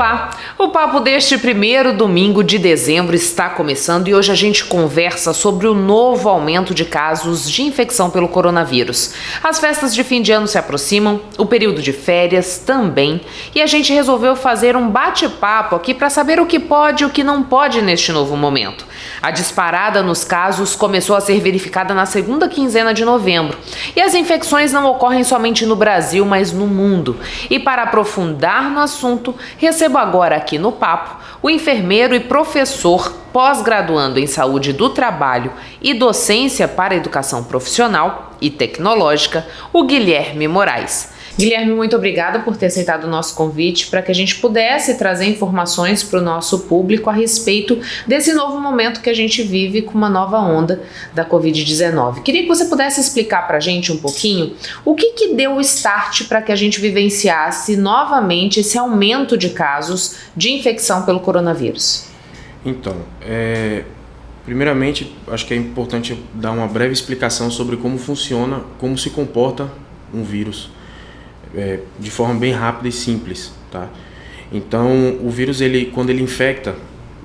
Olá! O papo deste primeiro domingo de dezembro está começando e hoje a gente conversa sobre o novo aumento de casos de infecção pelo coronavírus. As festas de fim de ano se aproximam, o período de férias também, e a gente resolveu fazer um bate-papo aqui para saber o que pode e o que não pode neste novo momento. A disparada nos casos começou a ser verificada na segunda quinzena de novembro, e as infecções não ocorrem somente no Brasil, mas no mundo. E para aprofundar no assunto, recebo agora aqui no papo o enfermeiro e professor pós-graduando em saúde do trabalho e docência para educação profissional e tecnológica, o Guilherme Moraes. Guilherme, muito obrigada por ter aceitado o nosso convite para que a gente pudesse trazer informações para o nosso público a respeito desse novo momento que a gente vive com uma nova onda da Covid-19. Queria que você pudesse explicar para a gente um pouquinho o que deu o start para que a gente vivenciasse novamente esse aumento de casos de infecção pelo coronavírus. Então, primeiramente, acho que é importante dar uma breve explicação sobre como funciona, como se comporta um vírus. De forma bem rápida e simples, tá? Então, o vírus, quando ele infecta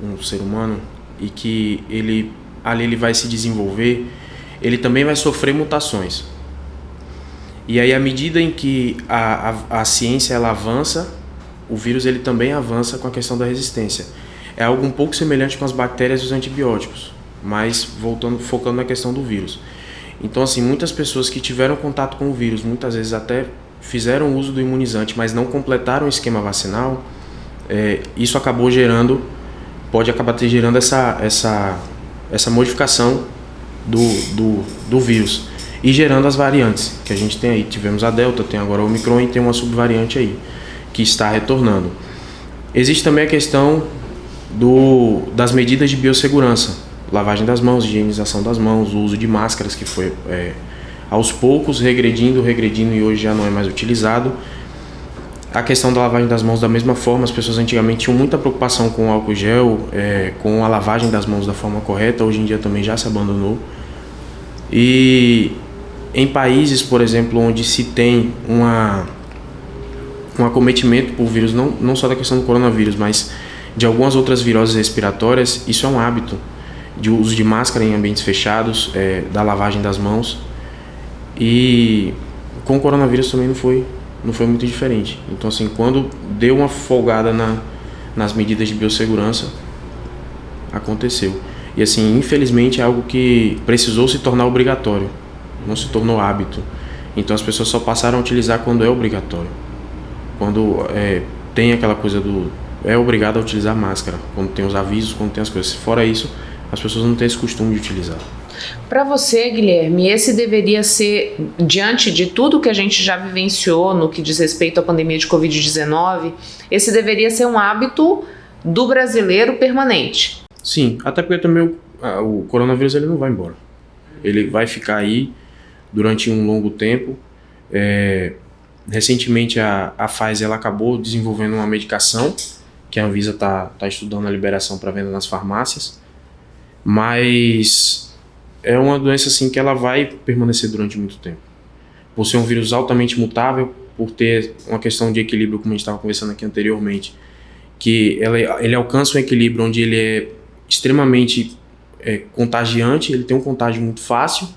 um ser humano e que ele vai se desenvolver, ele também vai sofrer mutações. E aí, à medida em que a ciência ela avança, o vírus ele também avança com a questão da resistência. É algo um pouco semelhante com as bactérias e os antibióticos, mas focando na questão do vírus. Então, assim, muitas pessoas que tiveram contato com o vírus, muitas vezes até fizeram uso do imunizante, mas não completaram o esquema vacinal, isso pode acabar gerando essa modificação do vírus e gerando as variantes que a gente tem aí. Tivemos a Delta, tem agora o Omicron e tem uma subvariante aí que está retornando. Existe também a questão das medidas de biossegurança, lavagem das mãos, higienização das mãos, o uso de máscaras que foi aos poucos regredindo e hoje já não é mais utilizado. A questão da lavagem das mãos da mesma forma, as pessoas antigamente tinham muita preocupação com o álcool gel, com a lavagem das mãos da forma correta, hoje em dia também já se abandonou. E em países, por exemplo, onde se tem um acometimento por vírus, não só da questão do coronavírus, mas de algumas outras viroses respiratórias, isso é um hábito de uso de máscara em ambientes fechados, da lavagem das mãos. E com o coronavírus também não foi muito diferente. Então, assim, quando deu uma folgada nas medidas de biossegurança, aconteceu. E, assim, infelizmente é algo que precisou se tornar obrigatório, não se tornou hábito. Então, as pessoas só passaram a utilizar quando é obrigatório. Quando tem aquela coisa é obrigado a utilizar máscara, quando tem os avisos, quando tem as coisas. Fora isso, as pessoas não têm esse costume de utilizar. Para você, Guilherme, esse deveria ser, diante de tudo que a gente já vivenciou no que diz respeito à pandemia de Covid-19, esse deveria ser um hábito do brasileiro permanente. Sim, até porque também o coronavírus ele não vai embora. Ele vai ficar aí durante um longo tempo. Recentemente a Pfizer ela acabou desenvolvendo uma medicação que a Anvisa está estudando a liberação para venda nas farmácias, mas é uma doença assim que ela vai permanecer durante muito tempo. Por ser um vírus altamente mutável, por ter uma questão de equilíbrio, como a gente estava conversando aqui anteriormente, que ele alcança um equilíbrio onde ele é extremamente contagiante, ele tem um contágio muito fácil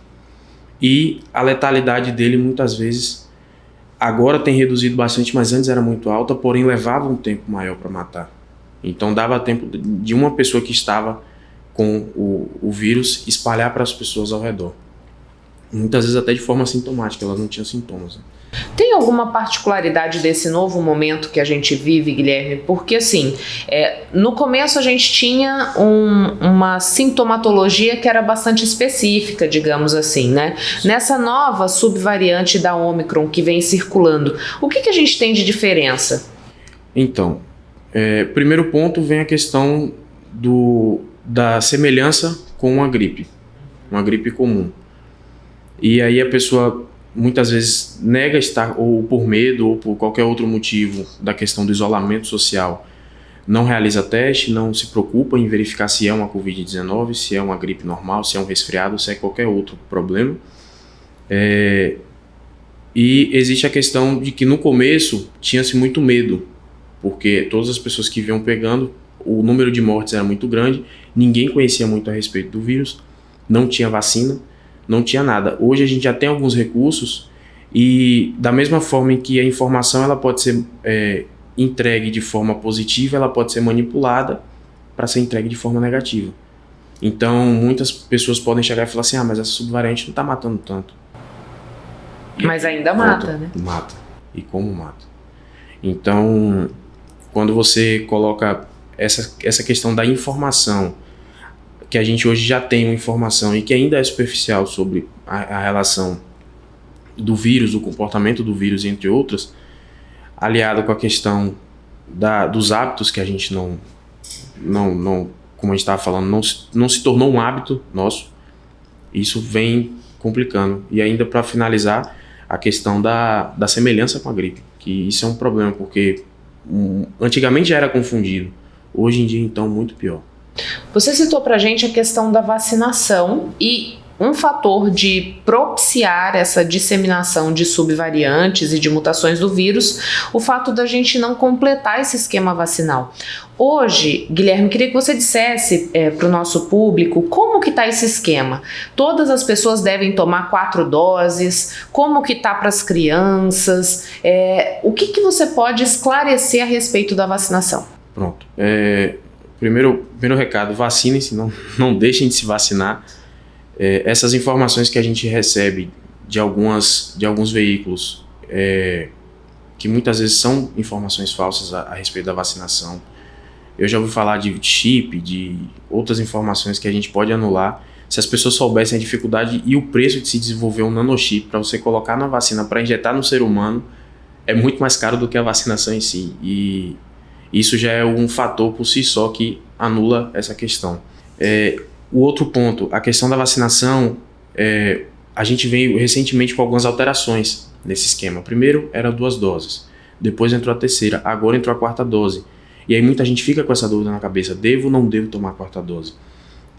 e a letalidade dele muitas vezes agora tem reduzido bastante, mas antes era muito alta, porém levava um tempo maior para matar. Então dava tempo de uma pessoa que estava com o vírus espalhar para as pessoas ao redor. Muitas vezes até de forma sintomática, elas não tinham sintomas. Né? Tem alguma particularidade desse novo momento que a gente vive, Guilherme? Porque assim, no começo a gente tinha uma sintomatologia que era bastante específica, digamos assim, né? Nessa nova subvariante da Omicron que vem circulando, o que a gente tem de diferença? Então, primeiro ponto vem a questão da semelhança com uma gripe comum. E aí a pessoa muitas vezes nega estar, ou por medo, ou por qualquer outro motivo da questão do isolamento social, não realiza teste, não se preocupa em verificar se é uma Covid-19, se é uma gripe normal, se é um resfriado, se é qualquer outro problema. E existe a questão de que no começo tinha-se muito medo porque todas as pessoas que vinham pegando, o número de mortes era muito grande, ninguém conhecia muito a respeito do vírus, não tinha vacina, não tinha nada. Hoje a gente já tem alguns recursos e da mesma forma em que a informação ela pode ser entregue de forma positiva, ela pode ser manipulada para ser entregue de forma negativa. Então muitas pessoas podem chegar e falar assim, mas essa subvariante não está matando tanto. Mas ainda mata, né? Mata. E como mata. Então, quando você coloca essa questão da informação, que a gente hoje já tem uma informação e que ainda é superficial sobre a relação do vírus, do comportamento do vírus, entre outras, aliado com a questão dos hábitos que a gente não como a gente estava falando, não se tornou um hábito nosso, isso vem complicando. E ainda para finalizar, a questão da semelhança com a gripe, que isso é um problema, porque antigamente já era confundido, hoje em dia então muito pior. Você citou pra gente a questão da vacinação e um fator de propiciar essa disseminação de subvariantes e de mutações do vírus, o fato da gente não completar esse esquema vacinal. Hoje, Guilherme, queria que você dissesse para o nosso público como que está esse esquema. Todas as pessoas devem tomar 4 doses? Como que está para as crianças? O que você pode esclarecer a respeito da vacinação? Pronto. Primeiro recado, vacinem-se, não deixem de se vacinar. Essas informações que a gente recebe de alguns veículos, que muitas vezes são informações falsas a respeito da vacinação. Eu já ouvi falar de chip, de outras informações que a gente pode anular. Se as pessoas soubessem a dificuldade e o preço de se desenvolver um nanochip para você colocar na vacina, para injetar no ser humano, é muito mais caro do que a vacinação em si. E isso já é um fator por si só que anula essa questão. O outro ponto, a questão da vacinação, a gente veio recentemente com algumas alterações nesse esquema. Primeiro era 2 doses, depois entrou a terceira, agora entrou a 4ª dose. E aí muita gente fica com essa dúvida na cabeça, devo ou não devo tomar a 4ª dose?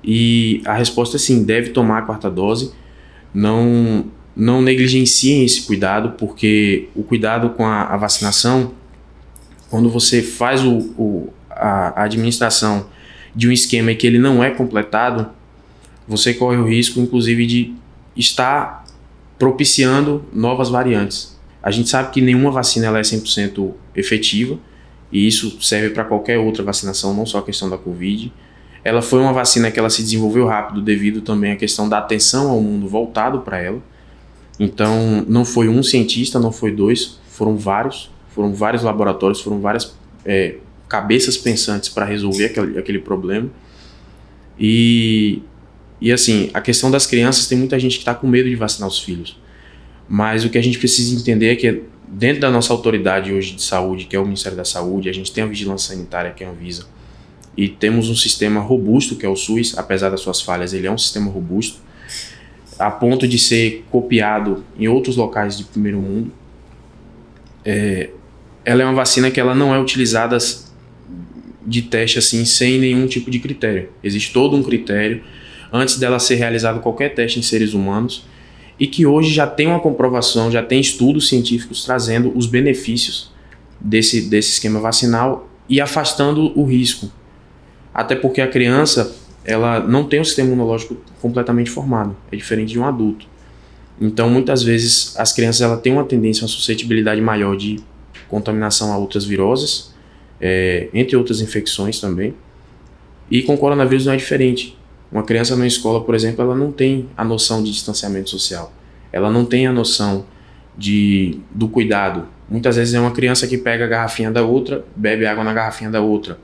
E a resposta é sim, deve tomar a 4ª dose, não negligenciem esse cuidado, porque o cuidado com a vacinação, quando você faz a administração de um esquema que ele não é completado, você corre o risco, inclusive, de estar propiciando novas variantes. A gente sabe que nenhuma vacina ela é 100% efetiva, e isso serve para qualquer outra vacinação, não só a questão da Covid. Ela foi uma vacina que ela se desenvolveu rápido devido também à questão da atenção ao mundo voltado para ela. Então, não foi um cientista, não foi 2, foram vários laboratórios, foram várias cabeças pensantes para resolver aquele problema. E assim, a questão das crianças, tem muita gente que está com medo de vacinar os filhos. Mas o que a gente precisa entender é que dentro da nossa autoridade hoje de saúde, que é o Ministério da Saúde, a gente tem a Vigilância Sanitária, que é a Anvisa, e temos um sistema robusto, que é o SUS, apesar das suas falhas, ele é um sistema robusto, a ponto de ser copiado em outros locais de primeiro mundo. Ela é uma vacina que ela não é utilizada de teste assim, sem nenhum tipo de critério. Existe todo um critério antes dela ser realizado qualquer teste em seres humanos, e que hoje já tem uma comprovação, já tem estudos científicos trazendo os benefícios desse esquema vacinal e afastando o risco. Até porque a criança, ela não tem um sistema imunológico completamente formado, é diferente de um adulto. Então, muitas vezes, as crianças ela têm uma tendência, uma suscetibilidade maior de contaminação a outras viroses, entre outras infecções também. E com o coronavírus não é diferente. Uma criança na escola, por exemplo, ela não tem a noção de distanciamento social. Ela não tem a noção do cuidado. Muitas vezes é uma criança que pega a garrafinha da outra, bebe água na garrafinha da outra.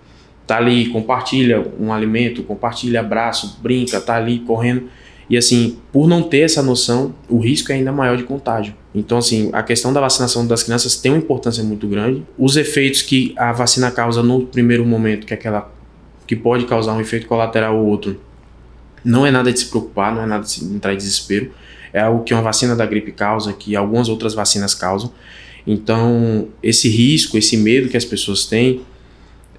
Tá ali, compartilha um alimento, compartilha abraço, brinca, tá ali correndo. E assim, por não ter essa noção, o risco é ainda maior de contágio. Então assim, a questão da vacinação das crianças tem uma importância muito grande. Os efeitos que a vacina causa no primeiro momento, que é aquela que pode causar um efeito colateral ou outro, não é nada de se preocupar, não é nada de se entrar em desespero. É algo que uma vacina da gripe causa, que algumas outras vacinas causam. Então, esse risco, esse medo que as pessoas têm,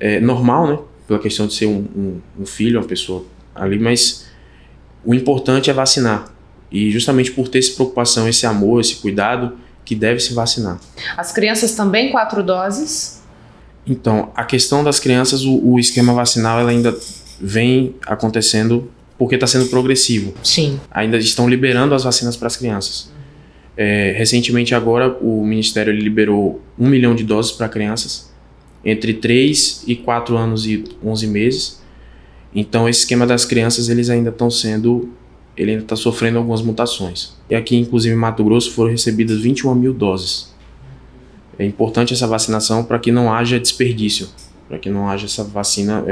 é normal, né? Pela questão de ser um filho, uma pessoa ali, mas o importante é vacinar. E justamente por ter essa preocupação, esse amor, esse cuidado, que deve se vacinar. As crianças também 4 doses? Então, a questão das crianças, o esquema vacinal ela ainda vem acontecendo porque está sendo progressivo. Sim. Ainda estão liberando as vacinas para as crianças. Recentemente agora o Ministério ele liberou 1 milhão de doses para crianças entre 3 e 4 anos e 11 meses. Então esse esquema das crianças ele ainda está sofrendo algumas mutações. E aqui inclusive em Mato Grosso foram recebidas 21 mil doses. É importante essa vacinação para que não haja desperdício, para que não haja essa vacina,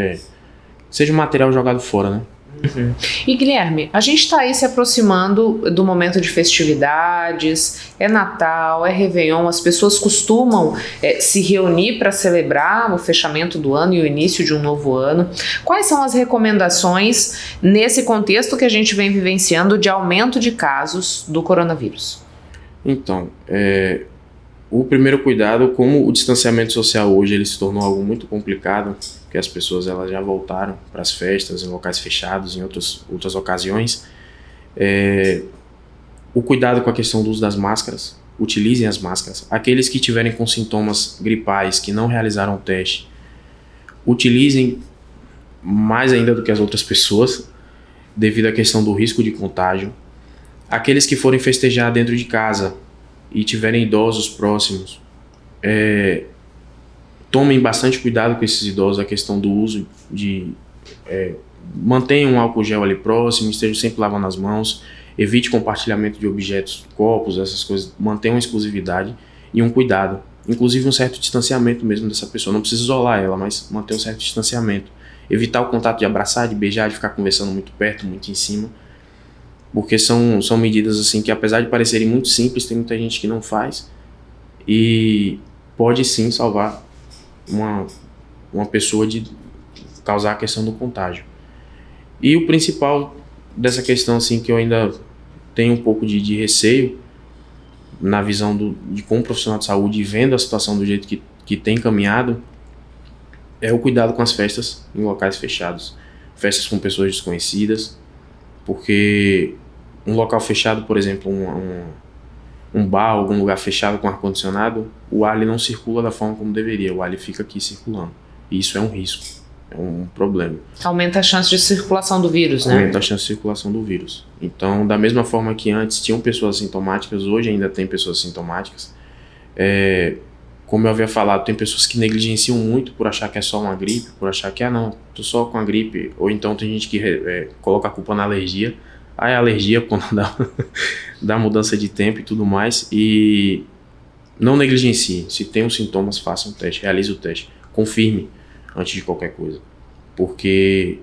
seja um material jogado fora, né? Uhum. E Guilherme, a gente está aí se aproximando do momento de festividades, é Natal, é Réveillon, as pessoas costumam se reunir para celebrar o fechamento do ano e o início de um novo ano. Quais são as recomendações nesse contexto que a gente vem vivenciando de aumento de casos do coronavírus? Então, o primeiro cuidado, como o distanciamento social hoje ele se tornou algo muito complicado, porque as pessoas elas já voltaram para as festas em locais fechados, em outras ocasiões, o cuidado com a questão do uso das máscaras, utilizem as máscaras. Aqueles que tiverem com sintomas gripais, que não realizaram o teste, utilizem mais ainda do que as outras pessoas, devido à questão do risco de contágio. Aqueles que forem festejar dentro de casa e tiverem idosos próximos, tomem bastante cuidado com esses idosos, a questão do uso mantenham um álcool gel ali próximo, estejam sempre lavando as mãos, evite compartilhamento de objetos, copos, essas coisas, mantenham exclusividade e um cuidado, inclusive um certo distanciamento mesmo dessa pessoa, não precisa isolar ela, mas manter um certo distanciamento, evitar o contato de abraçar, de beijar, de ficar conversando muito perto, muito em cima, porque são medidas assim que apesar de parecerem muito simples, tem muita gente que não faz e pode sim salvar uma pessoa de causar a questão do contágio. E o principal dessa questão assim que eu ainda tenho um pouco de receio na visão de como profissional de saúde e vendo a situação do jeito que tem caminhado, é o cuidado com as festas em locais fechados, festas com pessoas desconhecidas, porque um local fechado, por exemplo, um bar, algum lugar fechado com ar-condicionado, o ar não circula da forma como deveria, o ar fica aqui circulando. E isso é um risco, é um problema. Aumenta a chance de circulação do vírus, né? Aumenta a chance de circulação do vírus. Então, da mesma forma que antes tinham pessoas assintomáticas, hoje ainda tem pessoas assintomáticas. Como eu havia falado, tem pessoas que negligenciam muito por achar que é só uma gripe, por achar que, não, tô só com a gripe. Ou então tem gente que coloca a culpa na alergia. É alergia por conta da mudança de tempo e tudo mais. E não negligencie. Se tem os sintomas, faça um teste, realize o teste. Confirme antes de qualquer coisa. Porque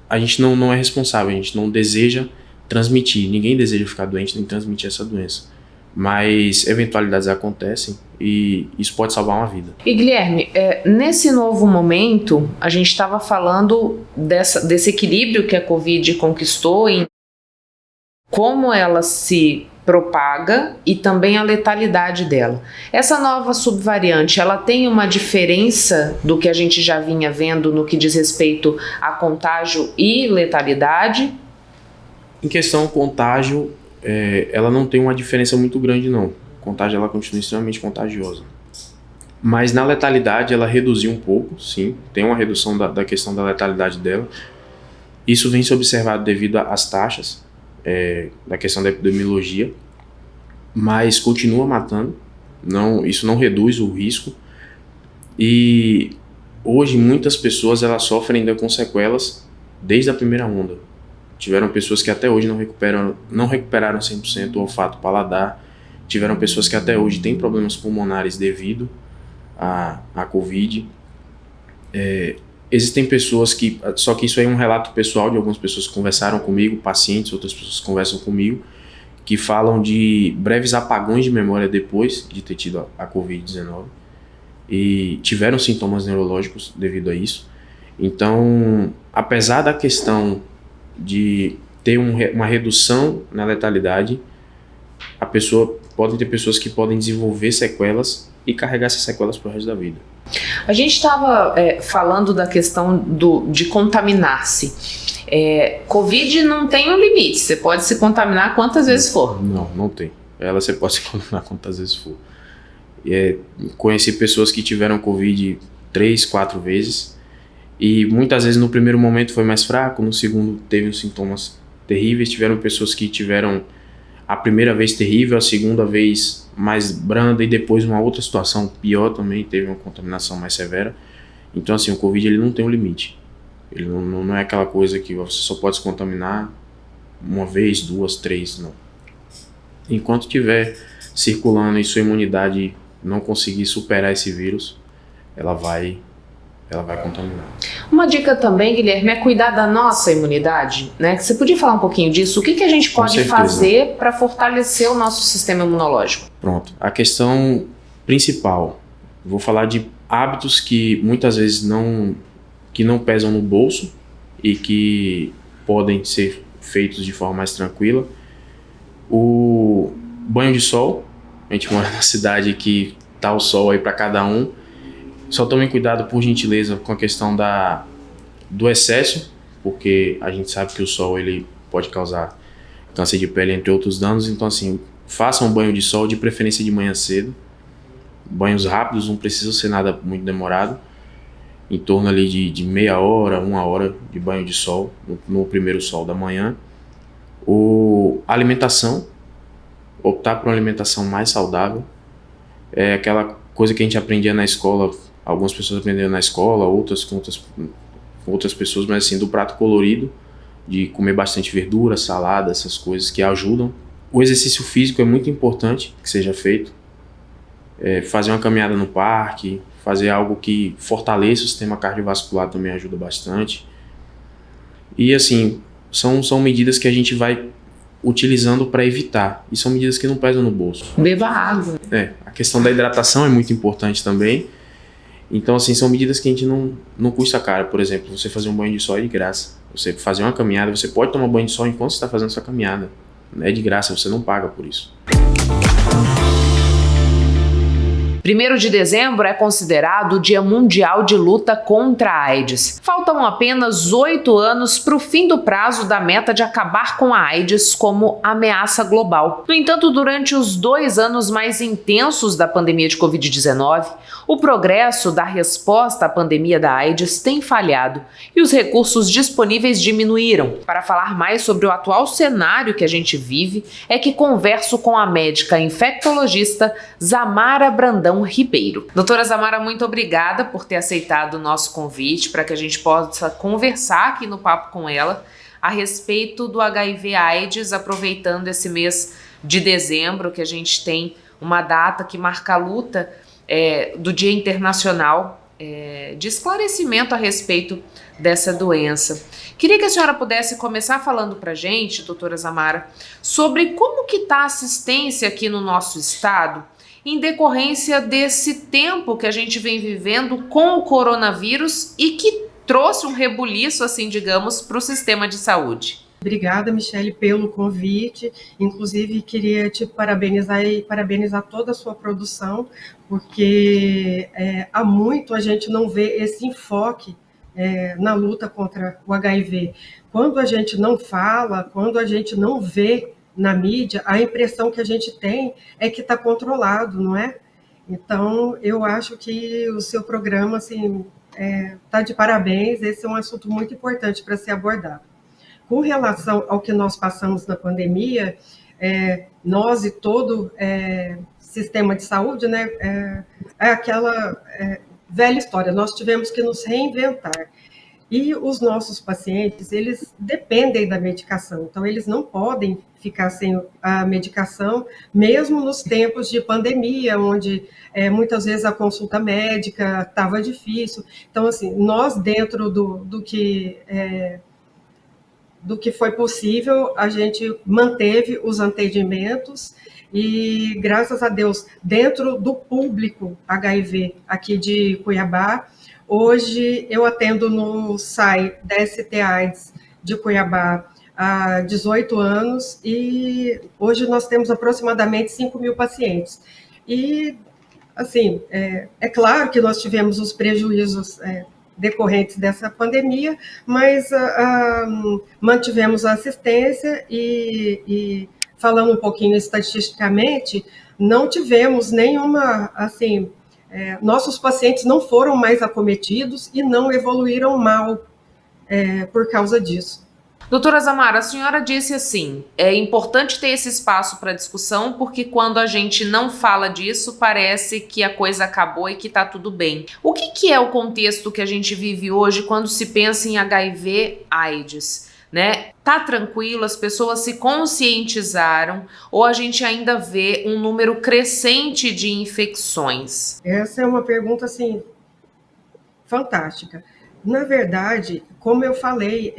a gente não é responsável, a gente não deseja transmitir. Ninguém deseja ficar doente nem transmitir essa doença. Mas eventualidades acontecem e isso pode salvar uma vida. E Guilherme, nesse novo momento, a gente estava falando desse equilíbrio que a Covid conquistou em como ela se propaga e também a letalidade dela. Essa nova subvariante, ela tem uma diferença do que a gente já vinha vendo no que diz respeito a contágio e letalidade? Em questão do contágio, ela não tem uma diferença muito grande não. O contágio ela continua extremamente contagiosa. Mas na letalidade ela reduziu um pouco, sim. Tem uma redução da questão da letalidade dela. Isso vem se observado devido às taxas da questão da epidemiologia. Mas continua matando. Isso não reduz o risco. E hoje muitas pessoas elas sofrem ainda com sequelas desde a primeira onda. Tiveram pessoas que até hoje não recuperaram 100% o olfato paladar. Tiveram pessoas que até hoje têm problemas pulmonares devido à Covid. Existem pessoas só que isso aí é um relato pessoal de algumas pessoas que conversaram comigo, pacientes, outras pessoas que conversam comigo, que falam de breves apagões de memória depois de ter tido a Covid-19 e tiveram sintomas neurológicos devido a isso. Então, apesar da questão de ter uma redução na letalidade, podem ter pessoas que podem desenvolver sequelas e carregar essas sequelas para o resto da vida. A gente estava falando da questão de contaminar-se. Covid não tem um limite, você pode se contaminar quantas vezes for. Não tem. Você pode se contaminar quantas vezes for. Conheci pessoas que tiveram Covid 3, 4 vezes, e muitas vezes no primeiro momento foi mais fraco, no segundo teve os sintomas terríveis. Tiveram pessoas que tiveram a primeira vez terrível, a segunda vez mais branda, e depois uma outra situação pior também, teve uma contaminação mais severa. Então assim, o Covid ele não tem um limite. Ele não é aquela coisa que você só pode se contaminar uma vez, 2, 3, não. Enquanto estiver circulando e sua imunidade não conseguir superar esse vírus, ela vai contaminar. Uma dica também, Guilherme, é cuidar da nossa imunidade, né? Você podia falar um pouquinho disso? O que a gente pode fazer para fortalecer o nosso sistema imunológico? Pronto. A questão principal, vou falar de hábitos que muitas vezes não pesam no bolso e que podem ser feitos de forma mais tranquila. O banho de sol. A gente mora na cidade que tá o sol aí para cada um. Só tomem cuidado, por gentileza, com a questão do excesso, porque a gente sabe que o sol ele pode causar câncer de pele, entre outros danos. Então assim, façam um banho de sol, de preferência de manhã cedo. Banhos rápidos, não precisa ser nada muito demorado. Em torno ali de meia hora, 1 hora de banho de sol, no primeiro sol da manhã. Alimentação, optar por uma alimentação mais saudável. É aquela coisa que a gente aprendia na escola, algumas pessoas aprenderam na escola, outras com outras pessoas, mas assim, do prato colorido, de comer bastante verdura, salada, essas coisas que ajudam. O exercício físico é muito importante que seja feito. Fazer uma caminhada no parque, fazer algo que fortaleça o sistema cardiovascular também ajuda bastante. E assim, são medidas que a gente vai utilizando para evitar. E são medidas que não pesam no bolso. Beba água. A questão da hidratação é muito importante também. Então assim, são medidas que a gente não custa caro. Por exemplo, você fazer um banho de sol é de graça. Você fazer uma caminhada, você pode tomar banho de sol enquanto você está fazendo sua caminhada. É de graça, você não paga por isso. 1º de dezembro é considerado o Dia Mundial de Luta contra a AIDS. Faltam apenas 8 anos para o fim do prazo da meta de acabar com a AIDS como ameaça global. No entanto, durante os 2 anos mais intensos da pandemia de Covid-19, o progresso da resposta à pandemia da AIDS tem falhado e os recursos disponíveis diminuíram. Para falar mais sobre o atual cenário que a gente vive, é que converso com a médica infectologista Zamara Brandão Ribeiro. Doutora Zamara, muito obrigada por ter aceitado o nosso convite para que a gente possa conversar aqui no Papo com ela a respeito do HIV/AIDS, aproveitando esse mês de dezembro, que a gente tem uma data que marca a luta do Dia Internacional de esclarecimento a respeito dessa doença. Queria que a senhora pudesse começar falando para a gente, doutora Zamara, sobre como que está a assistência aqui no nosso estado em decorrência desse tempo que a gente vem vivendo com o coronavírus e que trouxe um rebuliço, assim, digamos, para o sistema de saúde. Obrigada, Michele, pelo convite. Inclusive, queria te parabenizar e parabenizar toda a sua produção, porque há muito a gente não vê esse enfoque na luta contra o HIV. Quando a gente não fala, quando a gente não vê na mídia, a impressão que a gente tem é que está controlado, não é? Então, eu acho que o seu programa, assim, está de parabéns. Esse é um assunto muito importante para ser abordado. Com relação ao que nós passamos na pandemia, nós e todo sistema de saúde, né, é aquela velha história, nós tivemos que nos reinventar. E os nossos pacientes, eles dependem da medicação, então eles não podem ficar sem a medicação, mesmo nos tempos de pandemia, onde muitas vezes a consulta médica estava difícil. Então, assim, nós dentro do que foi possível, a gente manteve os atendimentos e, graças a Deus, dentro do público HIV aqui de Cuiabá, hoje eu atendo no SAI da ST-AIDS de Cuiabá há 18 anos e hoje nós temos aproximadamente 5.000 pacientes. E, assim, é claro que nós tivemos os prejuízos decorrentes dessa pandemia, mas mantivemos a assistência e falando um pouquinho estatisticamente, não tivemos nenhuma, assim, nossos pacientes não foram mais acometidos e não evoluíram mal por causa disso. Doutora Zamara, a senhora disse assim, é importante ter esse espaço para discussão, porque quando a gente não fala disso, parece que a coisa acabou e que está tudo bem. O que é o contexto que a gente vive hoje quando se pensa em HIV/AIDS? Né? Tá tranquilo, as pessoas se conscientizaram ou a gente ainda vê um número crescente de infecções? Essa é uma pergunta, assim, fantástica. Na verdade, como eu falei,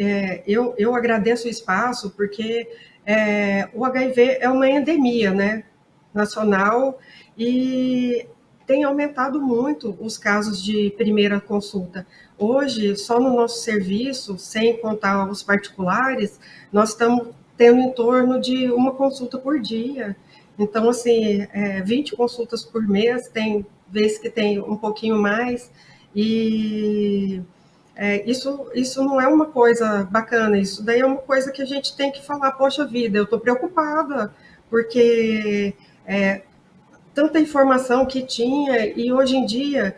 eu agradeço o espaço porque o HIV é uma endemia, né, nacional, e tem aumentado muito os casos de primeira consulta. Hoje, só no nosso serviço, sem contar os particulares, nós estamos tendo em torno de uma consulta por dia. Então, assim, 20 consultas por mês, tem vezes que tem um pouquinho mais, e isso não é uma coisa bacana, isso daí é uma coisa que a gente tem que falar, poxa vida, eu estou preocupada, porque tanta informação que tinha, e hoje em dia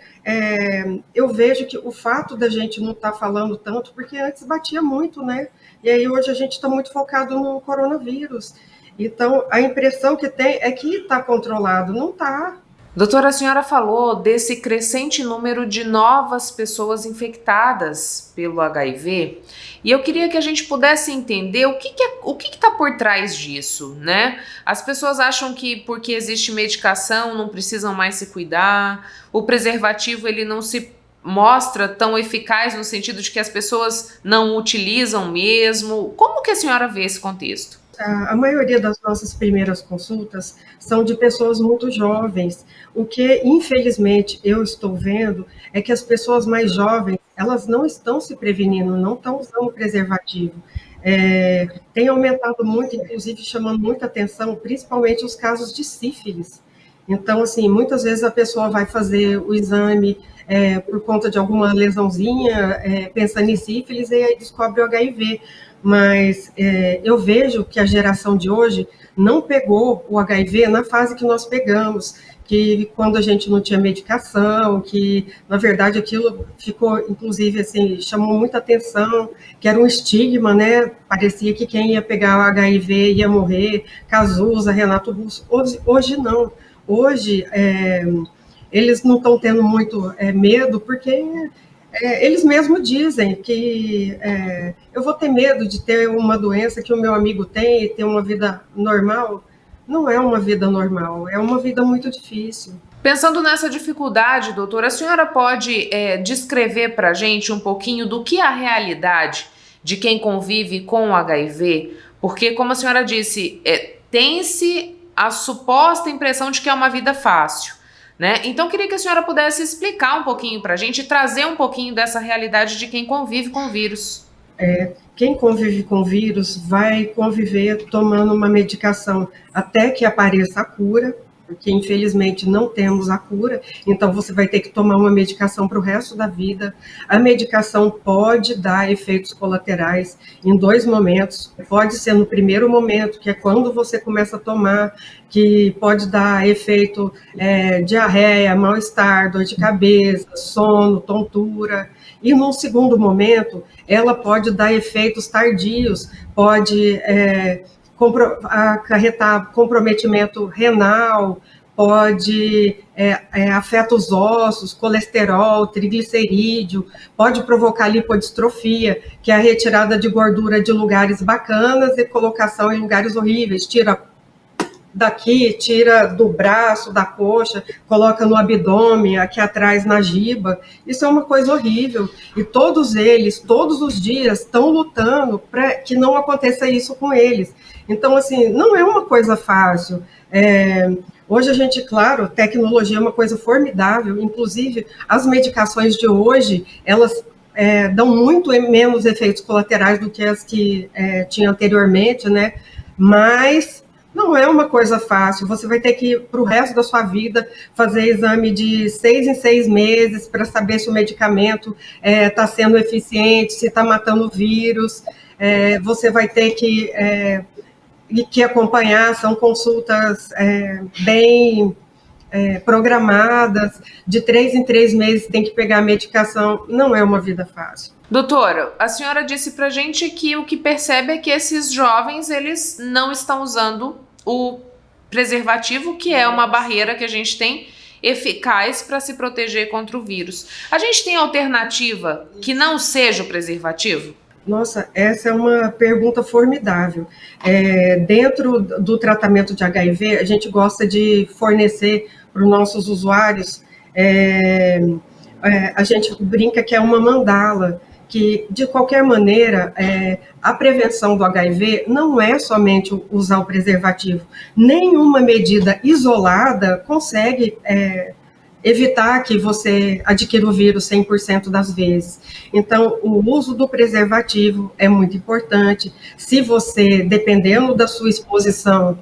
eu vejo que o fato da gente não estar falando tanto, porque antes batia muito, né? E aí hoje a gente está muito focado no coronavírus. Então, a impressão que tem é que está controlado, não está. Doutora, a senhora falou desse crescente número de novas pessoas infectadas pelo HIV, e eu queria que a gente pudesse entender o que está por trás disso, né? As pessoas acham que porque existe medicação não precisam mais se cuidar, o preservativo ele não se mostra tão eficaz no sentido de que as pessoas não utilizam mesmo. Como que a senhora vê esse contexto? A maioria das nossas primeiras consultas são de pessoas muito jovens. O que, infelizmente, eu estou vendo é que as pessoas mais jovens, elas não estão se prevenindo, não estão usando preservativo. Tem aumentado muito, inclusive chamando muita atenção, principalmente os casos de sífilis. Então, assim, muitas vezes a pessoa vai fazer o exame por conta de alguma lesãozinha, pensando em sífilis, e aí descobre o HIV. Mas eu vejo que a geração de hoje não pegou o HIV na fase que nós pegamos, que quando a gente não tinha medicação, que, na verdade, aquilo ficou, inclusive, assim, chamou muita atenção, que era um estigma, né? Parecia que quem ia pegar o HIV ia morrer, Cazuza, Renato Russo. Hoje não. Hoje, eles não estão tendo muito medo, porque eles mesmos dizem que eu vou ter medo de ter uma doença que o meu amigo tem e ter uma vida normal. Não é uma vida normal, é uma vida muito difícil. Pensando nessa dificuldade, doutora, a senhora pode descrever para a gente um pouquinho do que é a realidade de quem convive com o HIV? Porque, como a senhora disse, tem-se a suposta impressão de que é uma vida fácil, né? Então, queria que a senhora pudesse explicar um pouquinho para a gente, trazer um pouquinho dessa realidade de quem convive com o vírus. Quem convive com o vírus vai conviver tomando uma medicação até que apareça a cura, porque infelizmente não temos a cura, então você vai ter que tomar uma medicação para o resto da vida. A medicação pode dar efeitos colaterais em 2 momentos, pode ser no primeiro momento, que é quando você começa a tomar, que pode dar efeito diarreia, mal-estar, dor de cabeça, sono, tontura, e num segundo momento, ela pode dar efeitos tardios, pode acarretar comprometimento renal, pode afetar os ossos, colesterol, triglicerídeo, pode provocar lipodistrofia, que é a retirada de gordura de lugares bacanas e colocação em lugares horríveis, tira daqui, tira do braço, da coxa, coloca no abdômen, aqui atrás na giba. Isso é uma coisa horrível. E todos eles, todos os dias, estão lutando para que não aconteça isso com eles. Então, assim, não é uma coisa fácil. Hoje a gente, claro, tecnologia é uma coisa formidável, inclusive as medicações de hoje, elas dão muito menos efeitos colaterais do que as que tinha anteriormente, né? Mas não é uma coisa fácil, você vai ter que, para o resto da sua vida, fazer exame de 6 em 6 meses para saber se o medicamento está sendo eficiente, se está matando o vírus. Você vai ter que e que acompanhar, são consultas bem programadas, de 3 em 3 meses tem que pegar a medicação, não é uma vida fácil. Doutora, a senhora disse pra gente que o que percebe é que esses jovens, eles não estão usando o preservativo, que é uma barreira que a gente tem eficaz para se proteger contra o vírus. A gente tem alternativa que não seja o preservativo? Nossa, essa é uma pergunta formidável. Dentro do tratamento de HIV, a gente gosta de fornecer para os nossos usuários, a gente brinca que é uma mandala, que, de qualquer maneira, a prevenção do HIV não é somente usar o preservativo. Nenhuma medida isolada consegue evitar que você adquira o vírus 100% das vezes. Então, o uso do preservativo é muito importante. Se você, dependendo da sua exposição,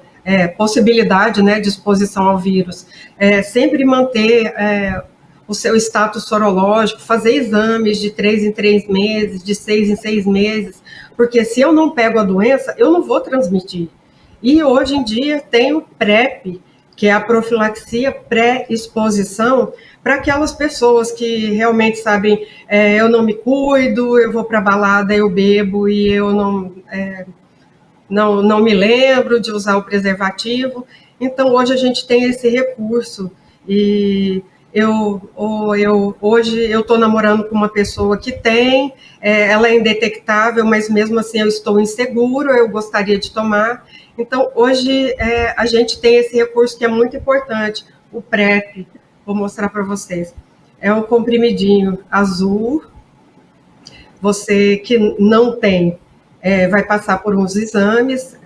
possibilidade, né, de exposição ao vírus, sempre manter o seu status sorológico, fazer exames de 3 em 3 meses, de 6 em 6 meses, porque se eu não pego a doença, eu não vou transmitir. E hoje em dia tem o PrEP, que é a profilaxia pré-exposição, para aquelas pessoas que realmente sabem, eu não me cuido, eu vou para a balada, eu bebo e eu não me lembro de usar o preservativo. Então, hoje a gente tem esse recurso. E hoje eu estou namorando com uma pessoa que tem, ela é indetectável, mas mesmo assim eu estou inseguro, eu gostaria de tomar. Então, hoje a gente tem esse recurso que é muito importante, o PrEP. Vou mostrar para vocês. É um comprimidinho azul. Você que não tem, vai passar por uns exames,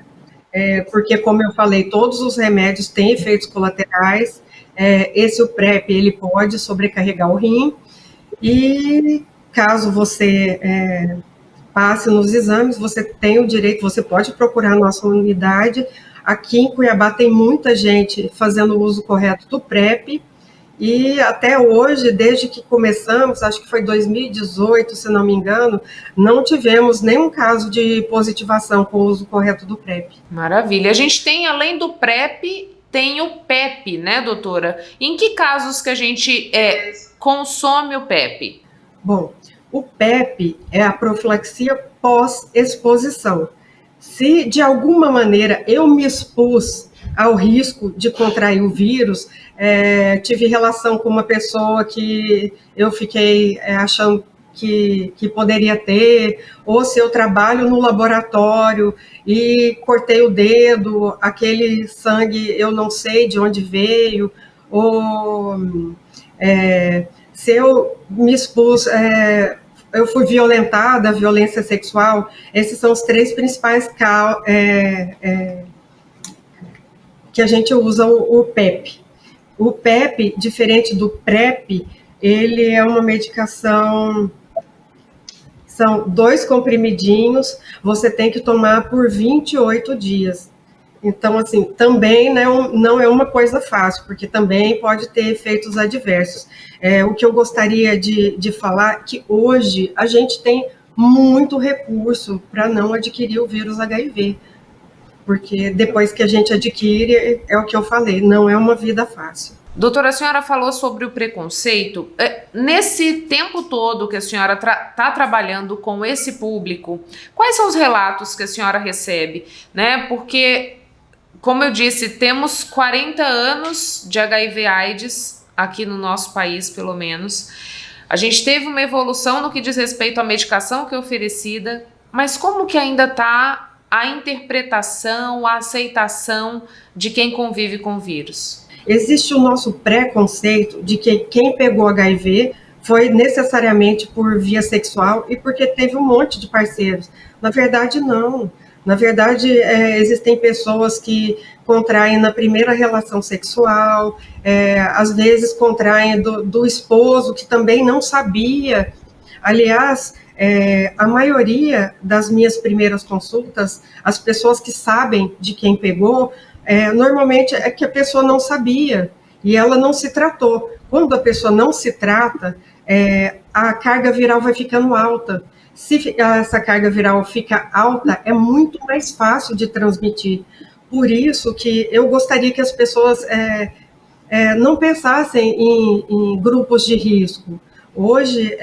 porque, como eu falei, todos os remédios têm efeitos colaterais. O PrEP, ele pode sobrecarregar o rim, e caso você passe nos exames, você tem o direito, você pode procurar a nossa unidade. Aqui em Cuiabá tem muita gente fazendo o uso correto do PrEP, e até hoje, desde que começamos, acho que foi 2018, se não me engano, não tivemos nenhum caso de positivação com o uso correto do PrEP. Maravilha. A gente tem, além do PrEP, tem o PEP, né, doutora? Em que casos que a gente consome o PEP? Bom, o PEP é a profilaxia pós-exposição. Se, de alguma maneira, eu me expus ao risco de contrair o vírus, tive relação com uma pessoa que eu fiquei achando que poderia ter, ou se eu trabalho no laboratório e cortei o dedo, aquele sangue eu não sei de onde veio, ou se eu me expus, eu fui violentada, violência sexual. Esses são os 3 principais que a gente usa o PEP. O PEP, diferente do PrEP, ele é uma medicação, são 2 comprimidinhos, você tem que tomar por 28 dias. Então, assim, também não é uma coisa fácil, porque também pode ter efeitos adversos. O que eu gostaria de falar é que hoje a gente tem muito recurso para não adquirir o vírus HIV, porque depois que a gente adquire, é o que eu falei, não é uma vida fácil. Doutora, a senhora falou sobre o preconceito. Nesse tempo todo que a senhora está trabalhando com esse público, quais são os relatos que a senhora recebe, né? Porque, como eu disse, temos 40 anos de HIV/AIDS aqui no nosso país, pelo menos. A gente teve uma evolução no que diz respeito à medicação que é oferecida, mas como que ainda está a interpretação, a aceitação de quem convive com o vírus? Existe o nosso preconceito de que quem pegou HIV foi necessariamente por via sexual e porque teve um monte de parceiros. Na verdade, não. Na verdade, existem pessoas que contraem na primeira relação sexual, às vezes contraem do esposo, que também não sabia. Aliás, a maioria das minhas primeiras consultas, as pessoas que sabem de quem pegou, normalmente é que a pessoa não sabia e ela não se tratou. Quando a pessoa não se trata, a carga viral vai ficando alta. Se essa carga viral fica alta, é muito mais fácil de transmitir. Por isso que eu gostaria que as pessoas não pensassem em grupos de risco. Hoje,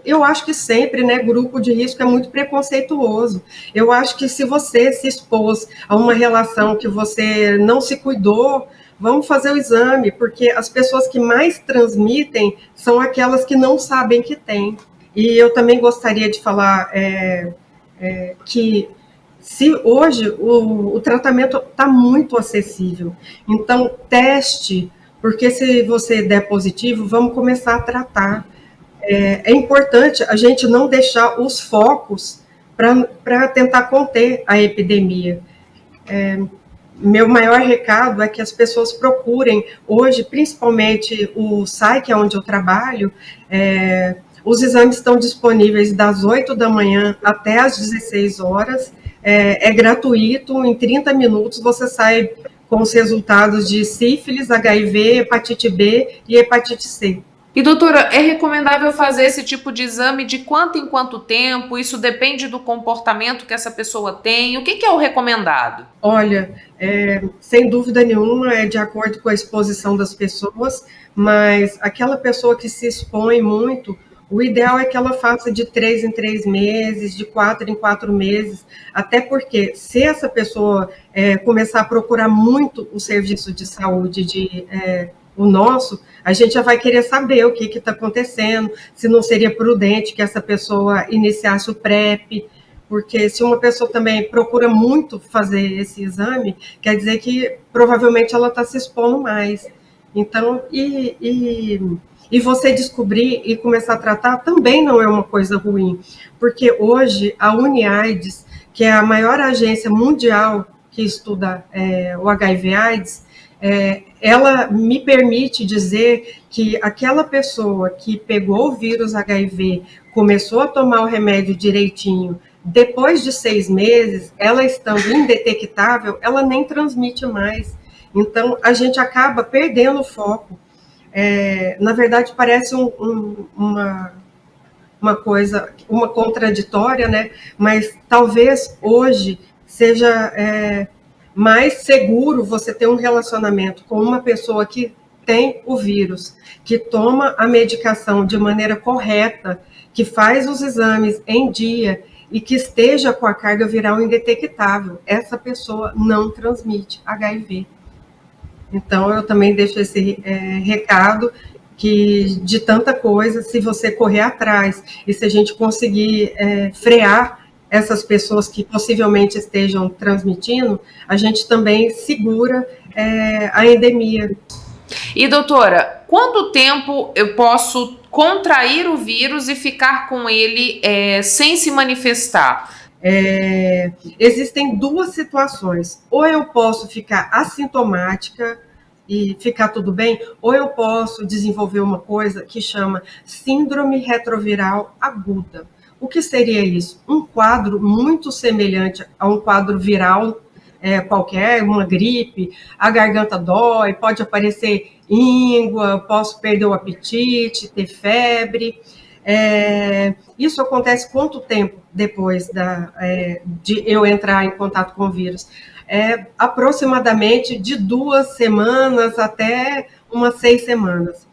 eu acho que sempre, né, grupo de risco é muito preconceituoso. Eu acho que se você se expôs a uma relação que você não se cuidou, vamos fazer o exame, porque as pessoas que mais transmitem são aquelas que não sabem que têm. E eu também gostaria de falar que se hoje o tratamento está muito acessível, então teste, porque se você der positivo, vamos começar a tratar. É importante a gente não deixar os focos para tentar conter a epidemia. Meu maior recado é que as pessoas procurem hoje, principalmente o SAI, que é onde eu trabalho, os exames estão disponíveis das 8 da manhã até as 16 horas, é gratuito, em 30 minutos você sai com os resultados de sífilis, HIV, hepatite B e hepatite C. E, doutora, é recomendável fazer esse tipo de exame de quanto em quanto tempo? Isso depende do comportamento que essa pessoa tem? O que é o recomendado? Olha, sem dúvida nenhuma, é de acordo com a exposição das pessoas, mas aquela pessoa que se expõe muito, o ideal é que ela faça de 3 em 3 meses, de 4 em 4 meses, até porque se essa pessoa começar a procurar muito o serviço de saúde, o nosso, a gente já vai querer saber o que está acontecendo, se não seria prudente que essa pessoa iniciasse o PrEP, porque se uma pessoa também procura muito fazer esse exame, quer dizer que provavelmente ela está se expondo mais. Então, e você descobrir e começar a tratar também não é uma coisa ruim, porque hoje a UniAIDS, que é a maior agência mundial que estuda o HIV/AIDS, ela me permite dizer que aquela pessoa que pegou o vírus HIV, começou a tomar o remédio direitinho, depois de 6 meses, ela estando indetectável, ela nem transmite mais. Então, a gente acaba perdendo o foco. Na verdade, parece uma coisa, uma contraditória, né? Mas talvez hoje seja mais seguro você ter um relacionamento com uma pessoa que tem o vírus, que toma a medicação de maneira correta, que faz os exames em dia e que esteja com a carga viral indetectável. Essa pessoa não transmite HIV. Então, eu também deixo esse recado que de tanta coisa, se você correr atrás e se a gente conseguir frear essas pessoas que possivelmente estejam transmitindo, a gente também segura a endemia. E, doutora, quanto tempo eu posso contrair o vírus e ficar com ele sem se manifestar? Existem 2 situações. Ou eu posso ficar assintomática e ficar tudo bem, ou eu posso desenvolver uma coisa que chama síndrome retroviral aguda. O que seria isso? Um quadro muito semelhante a um quadro viral qualquer, uma gripe, a garganta dói, pode aparecer íngua, posso perder o apetite, ter febre. Isso acontece quanto tempo depois de eu entrar em contato com o vírus? Aproximadamente de 2 semanas até umas 6 semanas.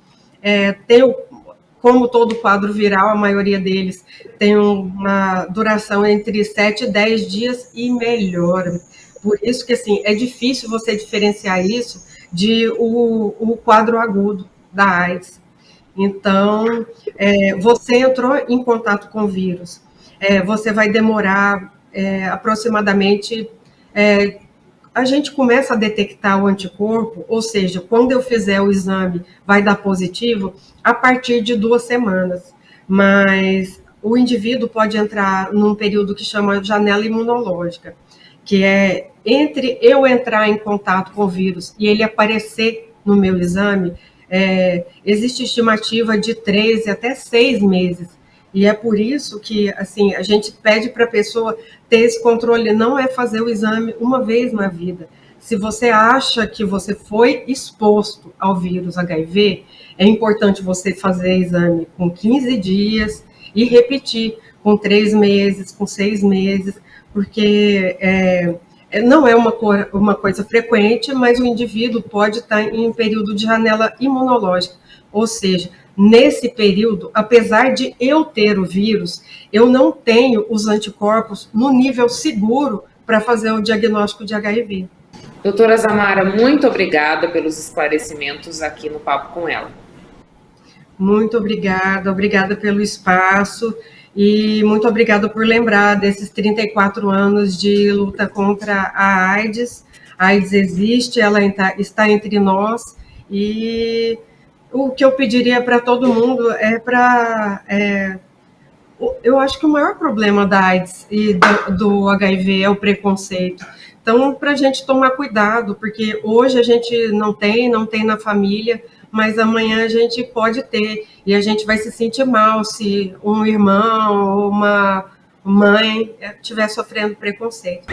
Como todo quadro viral, a maioria deles tem uma duração entre 7 e 10 dias e melhora. Por isso que assim, é difícil você diferenciar isso de o quadro agudo da AIDS. Então, você entrou em contato com o vírus, você vai demorar aproximadamente... a gente começa a detectar o anticorpo, ou seja, quando eu fizer o exame, vai dar positivo, a partir de 2 semanas. Mas o indivíduo pode entrar num período que chama janela imunológica, que é entre eu entrar em contato com o vírus e ele aparecer no meu exame, existe estimativa de 3 até 6 meses. E é por isso que assim, a gente pede para a pessoa ter esse controle, não é fazer o exame uma vez na vida. Se você acha que você foi exposto ao vírus HIV, é importante você fazer exame com 15 dias e repetir, com 3 meses, com 6 meses, porque não é uma coisa frequente, mas o indivíduo pode estar em um período de janela imunológica, ou seja, nesse período, apesar de eu ter o vírus, eu não tenho os anticorpos no nível seguro para fazer o diagnóstico de HIV. Doutora Zamara, muito obrigada pelos esclarecimentos aqui no Papo com Ela. Muito obrigada pelo espaço e muito obrigada por lembrar desses 34 anos de luta contra a AIDS. A AIDS existe, ela está entre nós e o que eu pediria para todo mundo eu acho que o maior problema da AIDS e do HIV é o preconceito. Então, para a gente tomar cuidado, porque hoje a gente não tem na família, mas amanhã a gente pode ter, e a gente vai se sentir mal se um irmão ou uma mãe estiver sofrendo preconceito.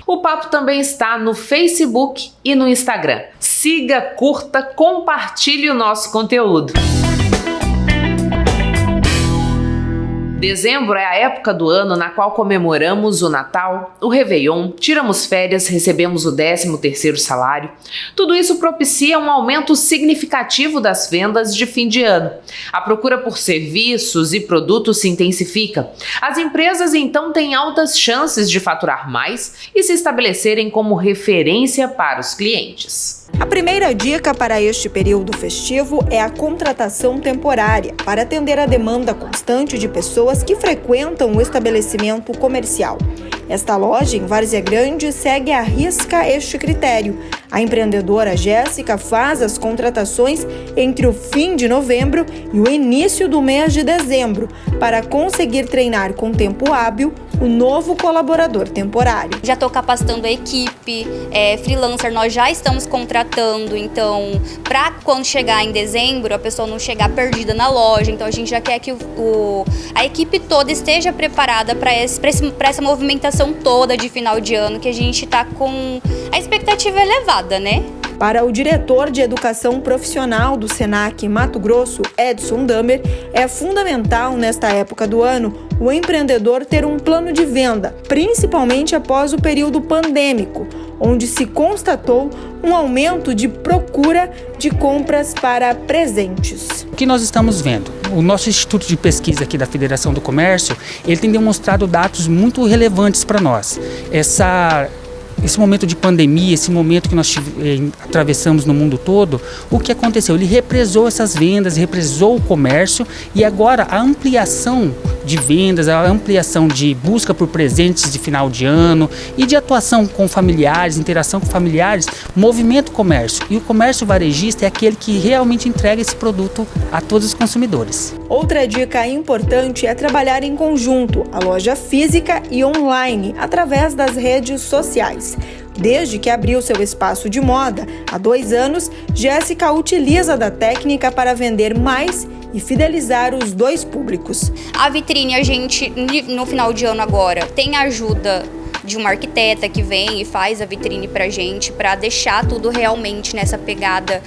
O Papo também está no Facebook e no Instagram. Siga, curta, compartilhe o nosso conteúdo. Dezembro é a época do ano na qual comemoramos o Natal, o Réveillon, tiramos férias, recebemos o 13º salário. Tudo isso propicia um aumento significativo das vendas de fim de ano. A procura por serviços e produtos se intensifica. As empresas então têm altas chances de faturar mais e se estabelecerem como referência para os clientes. A primeira dica para este período festivo é a contratação temporária, para atender a demanda constante de pessoas que frequentam o estabelecimento comercial. Esta loja, em Várzea Grande, segue à risca este critério. A empreendedora Jéssica faz as contratações entre o fim de novembro e o início do mês de dezembro, para conseguir treinar com tempo hábil o novo colaborador temporário. Já estou capacitando a equipe, freelancer nós já estamos contratando, então para quando chegar em dezembro a pessoa não chegar perdida na loja, então a gente já quer que a equipe toda esteja preparada para essa movimentação toda de final de ano, que a gente está com a expectativa elevada, né? Para o diretor de Educação Profissional do Senac Mato Grosso, Edson Damer, é fundamental nesta época do ano o empreendedor ter um plano de venda, principalmente após o período pandêmico, onde se constatou um aumento de procura de compras para presentes. O que nós estamos vendo? O nosso Instituto de Pesquisa aqui da Federação do Comércio, ele tem demonstrado dados muito relevantes para nós. Esse momento de pandemia, esse momento que nós atravessamos no mundo todo, o que aconteceu? Ele represou essas vendas, represou o comércio e agora a ampliação de vendas, a ampliação de busca por presentes de final de ano e de atuação com familiares, interação com familiares, movimenta o comércio. E o comércio varejista é aquele que realmente entrega esse produto a todos os consumidores. Outra dica importante é trabalhar em conjunto, a loja física e online, através das redes sociais. Desde que abriu seu espaço de moda, há 2 anos, Jéssica utiliza da técnica para vender mais e fidelizar os dois públicos. A vitrine, a gente, no final de ano agora, tem a ajuda de uma arquiteta que vem e faz a vitrine pra gente, para deixar tudo realmente nessa pegada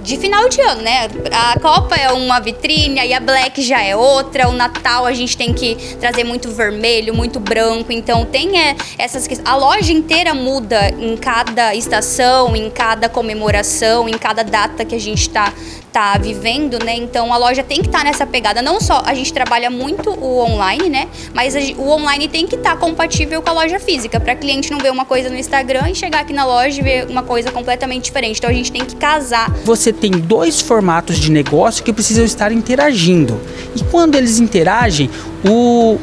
de final de ano, né? A Copa é uma vitrine, aí a Black já é outra, o Natal a gente tem que trazer muito vermelho, muito branco, então tem essas questões. A loja inteira muda em cada estação, em cada comemoração, em cada data que a gente tá vivendo, né? Então a loja tem que estar nessa pegada. Não só a gente trabalha muito o online, né? Mas o online tem que estar compatível com a loja física, para cliente não ver uma coisa no Instagram e chegar aqui na loja e ver uma coisa completamente diferente. Então a gente tem que casar. Você tem 2 formatos de negócio que precisam estar interagindo. E quando eles interagem, o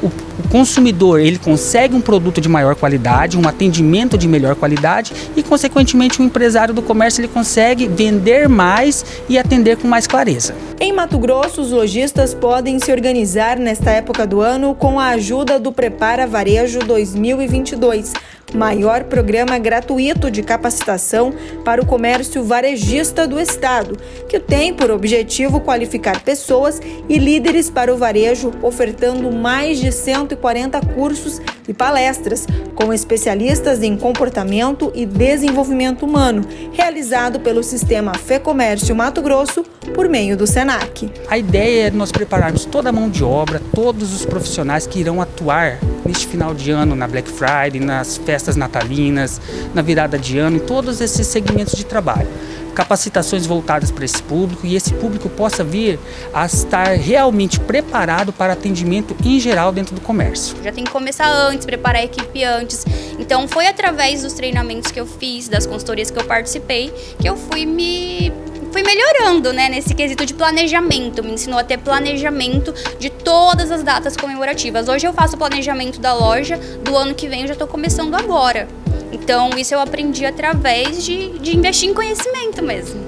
consumidor ele consegue um produto de maior qualidade, um atendimento de melhor qualidade e, consequentemente, o empresário do comércio ele consegue vender mais e atender com mais clareza. Em Mato Grosso, os lojistas podem se organizar nesta época do ano com a ajuda do Prepara Varejo 2022, maior programa gratuito de capacitação para o comércio varejista do Estado, que tem por objetivo qualificar pessoas e líderes para o varejo, ofertando mais de 140 cursos e palestras com especialistas em comportamento e desenvolvimento humano, realizado pelo Sistema FEComércio Mato Grosso por meio do SENAC. A ideia é nós prepararmos toda a mão de obra, todos os profissionais que irão atuar neste final de ano, na Black Friday, nas festas natalinas, na virada de ano, em todos esses segmentos de trabalho. Capacitações voltadas para esse público e esse público possa vir a estar realmente preparado para atendimento em geral dentro do comércio. Já tem que começar antes, preparar a equipe antes. Então foi através dos treinamentos que eu fiz, das consultorias que eu participei, que eu fui melhorando, né, nesse quesito de planejamento. Me ensinou a ter planejamento de todas as datas comemorativas. Hoje eu faço o planejamento da loja, do ano que vem eu já estou começando agora. Então isso eu aprendi através de investir em conhecimento mesmo.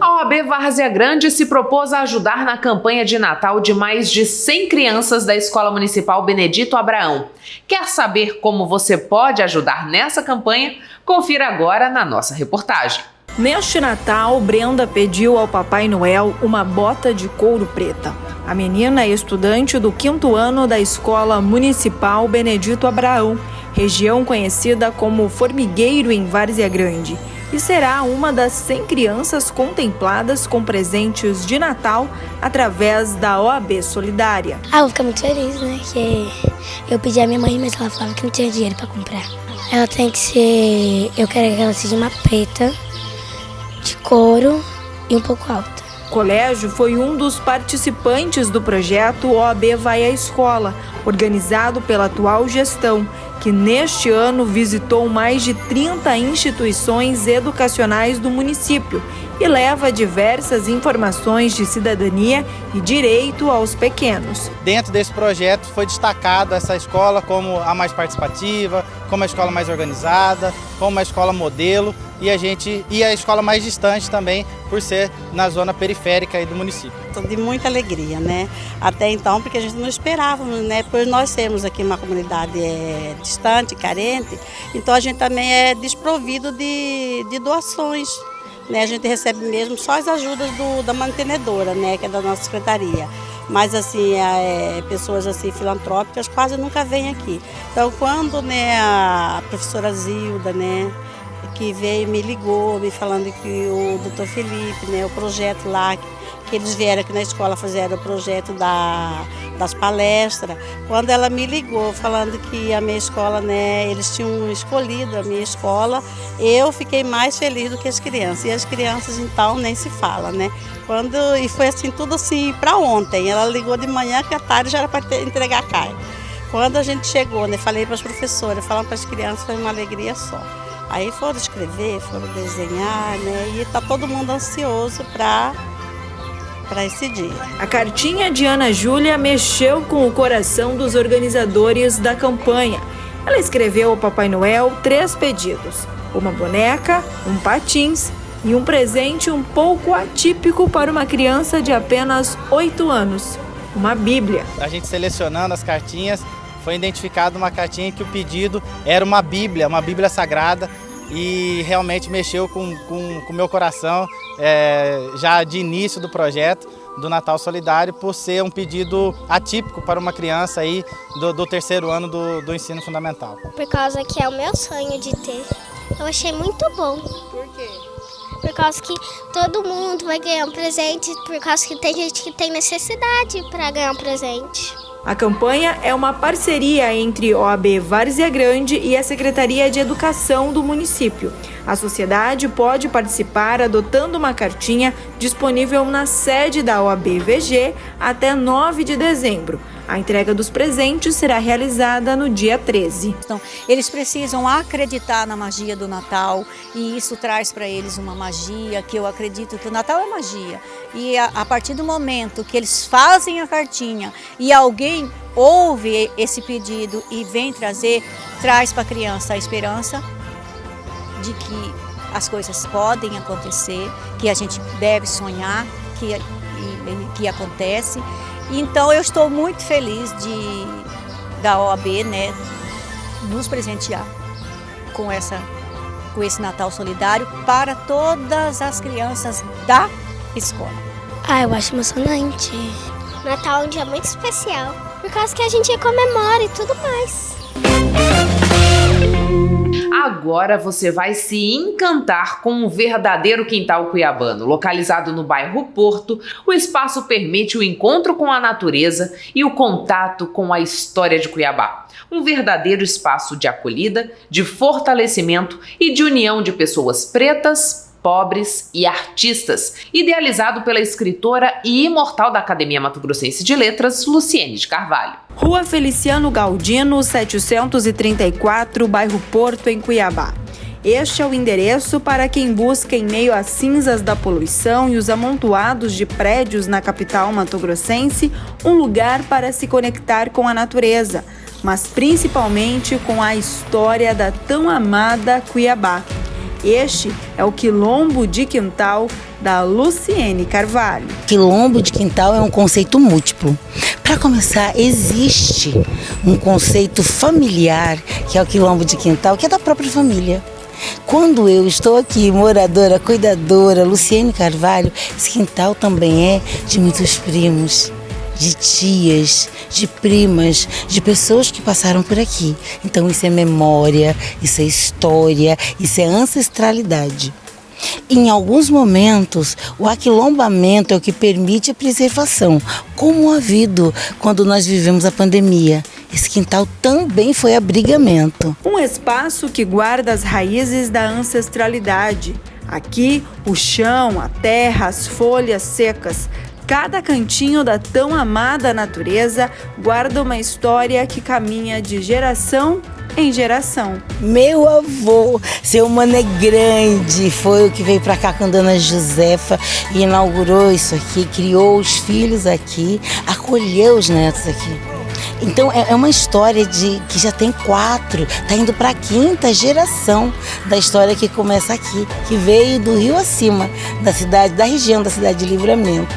A OAB Várzea Grande se propôs a ajudar na campanha de Natal de mais de 100 crianças da Escola Municipal Benedito Abraão. Quer saber como você pode ajudar nessa campanha? Confira agora na nossa reportagem. Neste Natal, Brenda pediu ao Papai Noel uma bota de couro preta. A menina é estudante do 5º ano da Escola Municipal Benedito Abraão, região conhecida como Formigueiro em Várzea Grande, e será uma das 100 crianças contempladas com presentes de Natal através da OAB Solidária. Eu vou ficar muito feliz, né? Que eu pedi à minha mãe, mas ela falava que não tinha dinheiro para comprar. Ela tem que ser... Eu quero que ela seja uma preta, de couro e um pouco alta. O colégio foi um dos participantes do projeto OAB Vai à Escola, organizado pela atual gestão, que neste ano visitou mais de 30 instituições educacionais do município e leva diversas informações de cidadania e direito aos pequenos. Dentro desse projeto foi destacado essa escola como a mais participativa, como a escola mais organizada, como a escola modelo e a escola mais distante também, por ser na zona periférica aí do município. De muita alegria, né? Até então, porque a gente não esperávamos, né? Por nós sermos aqui uma comunidade distante, carente, então a gente também é desprovido de doações, né? A gente recebe mesmo só as ajudas da mantenedora, né? Que é da nossa secretaria. Mas assim, pessoas assim filantrópicas quase nunca vêm aqui. Então, quando, né, a professora Zilda, né, que veio me ligou, me falando que o Dr. Felipe, né, o projeto lá, que eles vieram aqui na escola, fizeram o projeto das palestras. Quando ela me ligou falando que a minha escola, né, eles tinham escolhido a minha escola, eu fiquei mais feliz do que as crianças. E as crianças, então, nem se fala, né? E foi assim, tudo assim para ontem. Ela ligou de manhã, que à tarde já era para entregar a carga. Quando a gente chegou, né, falei para as professoras, falando para as crianças, foi uma alegria só. Aí foram escrever, foram desenhar, né? E está todo mundo ansioso para esse dia. A cartinha de Ana Júlia mexeu com o coração dos organizadores da campanha. Ela escreveu ao Papai Noel 3 pedidos: uma boneca, um patins e um presente um pouco atípico para uma criança de apenas 8 anos, uma Bíblia. A gente selecionando as cartinhas, foi identificada uma cartinha que o pedido era uma Bíblia sagrada, e realmente mexeu com o meu coração já de início do projeto do Natal Solidário, por ser um pedido atípico para uma criança aí do 3º ano do ensino fundamental. Por causa que é o meu sonho de ter. Eu achei muito bom. Por quê? Por causa que todo mundo vai ganhar um presente, por causa que tem gente que tem necessidade para ganhar um presente. A campanha é uma parceria entre OAB Várzea Grande e a Secretaria de Educação do município. A sociedade pode participar adotando uma cartinha disponível na sede da OAB VG até 9 de dezembro. A entrega dos presentes será realizada no dia 13. Então, eles precisam acreditar na magia do Natal, e isso traz para eles uma magia que eu acredito que o Natal é magia. E a partir do momento que eles fazem a cartinha e alguém ouve esse pedido e vem traz para a criança a esperança de que as coisas podem acontecer, que a gente deve sonhar, que acontece. Então eu estou muito feliz da OAB, né, nos presentear com esse Natal solidário para todas as crianças da escola. Eu acho emocionante. Natal é um dia muito especial, por causa que a gente comemora e tudo mais. Agora você vai se encantar com um verdadeiro quintal cuiabano. Localizado no bairro Porto, o espaço permite o encontro com a natureza e o contato com a história de Cuiabá. Um verdadeiro espaço de acolhida, de fortalecimento e de união de pessoas pretas, pobres e artistas, idealizado pela escritora e imortal da Academia Mato Grossense de Letras, Luciene de Carvalho. Rua Feliciano Galdino, 734, bairro Porto, em Cuiabá. Este é o endereço para quem busca, em meio às cinzas da poluição e os amontoados de prédios na capital mato-grossense, um lugar para se conectar com a natureza, mas principalmente com a história da tão amada Cuiabá. Este é o Quilombo de Quintal da Luciene Carvalho. Quilombo de Quintal é um conceito múltiplo. Para começar, existe um conceito familiar, que é o Quilombo de Quintal, que é da própria família. Quando eu estou aqui, moradora, cuidadora, Luciene Carvalho, esse quintal também é de muitos primos, de tias, de primas, de pessoas que passaram por aqui. Então isso é memória, isso é história, isso é ancestralidade. Em alguns momentos, o aquilombamento é o que permite a preservação, como havido quando nós vivemos a pandemia. Esse quintal também foi abrigamento. Um espaço que guarda as raízes da ancestralidade. Aqui, o chão, a terra, as folhas secas, cada cantinho da tão amada natureza guarda uma história que caminha de geração em geração. Meu avô, seu Mané Grande, foi o que veio para cá com Dona Josefa e inaugurou isso aqui, criou os filhos aqui, acolheu os netos aqui. Então é uma história que já tem 4, está indo para a 5ª geração da história que começa aqui, que veio do rio acima, da região da cidade de Livramento.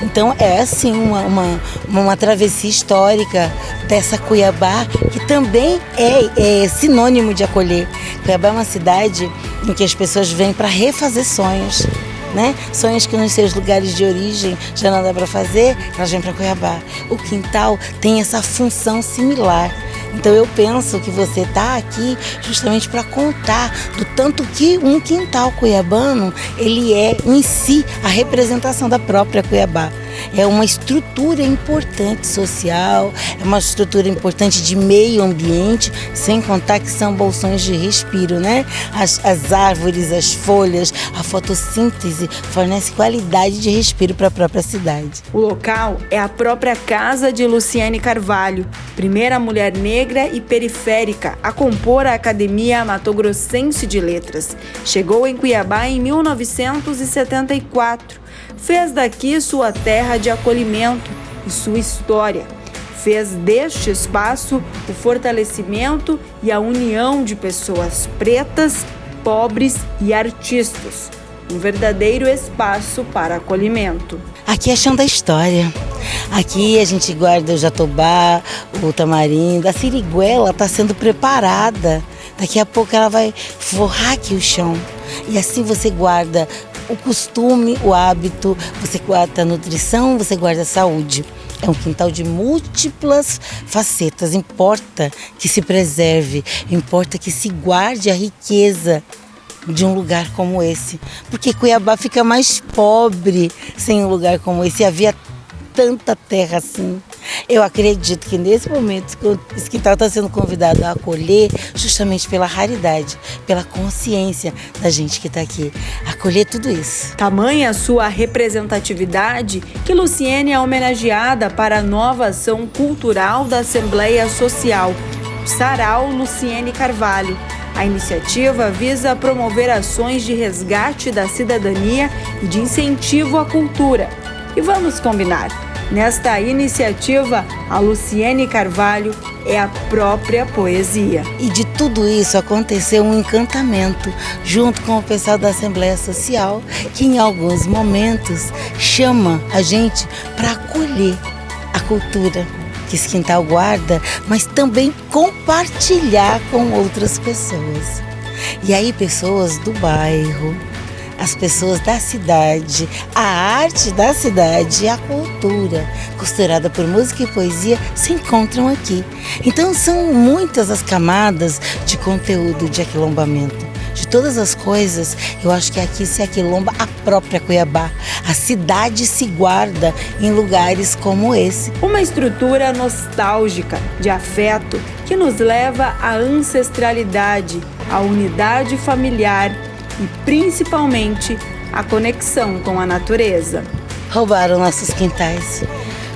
Então é assim uma travessia histórica dessa Cuiabá, que também é sinônimo de acolher. Cuiabá é uma cidade em que as pessoas vêm para refazer sonhos, né? Sonhos que nos seus lugares de origem já não dá para fazer, elas vêm para Cuiabá. O quintal tem essa função similar. Então eu penso que você está aqui justamente para contar do tanto que um quintal cuiabano, ele é em si a representação da própria Cuiabá. É uma estrutura importante social, é uma estrutura importante de meio ambiente, sem contar que são bolsões de respiro, né? As árvores, as folhas, a fotossíntese fornece qualidade de respiro para a própria cidade. O local é a própria casa de Luciene Carvalho, primeira mulher negra e periférica a compor a Academia Mato Grossense de Letras. Chegou em Cuiabá em 1974. Fez daqui sua terra de acolhimento e sua história. Fez deste espaço o fortalecimento e a união de pessoas pretas, pobres e artistas. Um verdadeiro espaço para acolhimento. Aqui é chão da história. Aqui a gente guarda o jatobá, o tamarindo, a siriguela está sendo preparada. Daqui a pouco ela vai forrar aqui o chão. E assim você guarda o costume, o hábito, você guarda a nutrição, você guarda a saúde. É um quintal de múltiplas facetas. Importa que se preserve, importa que se guarde a riqueza de um lugar como esse. Porque Cuiabá fica mais pobre sem um lugar como esse. Havia tanta terra assim. Eu acredito que nesse momento esse quintal está sendo convidado a acolher justamente pela raridade, pela consciência da gente que está aqui. Acolher tudo isso. Tamanha a sua representatividade que Luciene é homenageada para a nova ação cultural da Assembleia Social, o Sarau Luciene Carvalho. A iniciativa visa promover ações de resgate da cidadania e de incentivo à cultura. E vamos combinar. Nesta iniciativa, a Luciene Carvalho é a própria poesia. E de tudo isso aconteceu um encantamento, junto com o pessoal da Assembleia Social, que em alguns momentos chama a gente para acolher a cultura. que esse quintal guarda, mas também compartilhar com outras pessoas. E aí pessoas do bairro, as pessoas da cidade, a arte da cidade e a cultura, costurada por música e poesia, se encontram aqui. Então são muitas as camadas de conteúdo de aquilombamento. De todas as coisas, eu acho que aqui se aquilomba a própria Cuiabá. A cidade se guarda em lugares como esse. Uma estrutura nostálgica, de afeto, que nos leva à ancestralidade, à unidade familiar e, principalmente, à conexão com a natureza. Roubaram nossos quintais.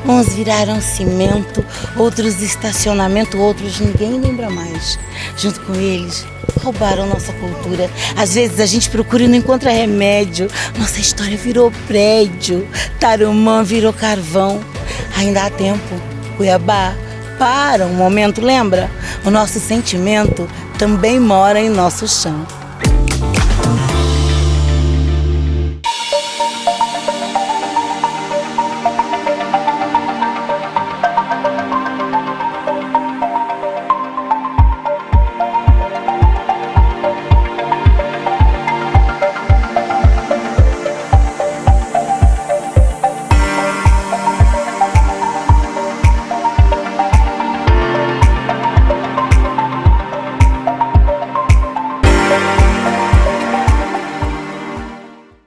Uns viraram cimento, outros estacionamento, outros ninguém lembra mais. Junto com eles, roubaram nossa cultura. Às vezes a gente procura e não encontra remédio. Nossa história virou prédio, Tarumã virou carvão. Ainda há tempo, Cuiabá, para um momento, lembra? O nosso sentimento também mora em nosso chão.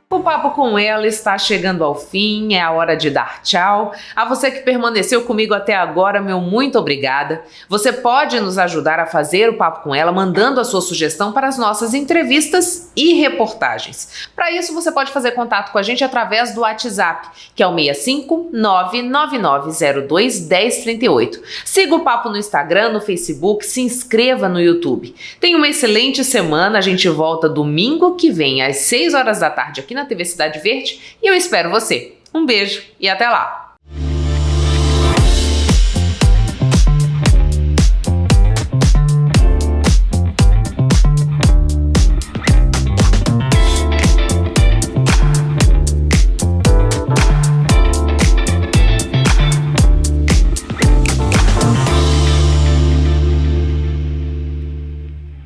O Papo com Ela está chegando ao fim, é a hora de dar tchau. A você que permaneceu comigo até agora, meu muito obrigada. Você pode nos ajudar a fazer o Papo com Ela mandando a sua sugestão para as nossas entrevistas e reportagens. Para isso, você pode fazer contato com a gente através do WhatsApp, que é o 65999021038. Siga o Papo no Instagram, no Facebook, se inscreva no YouTube. Tenha uma excelente semana, a gente volta domingo que vem às 6 horas da tarde aqui na TV Cidade Verde e eu espero você. Um beijo e até lá!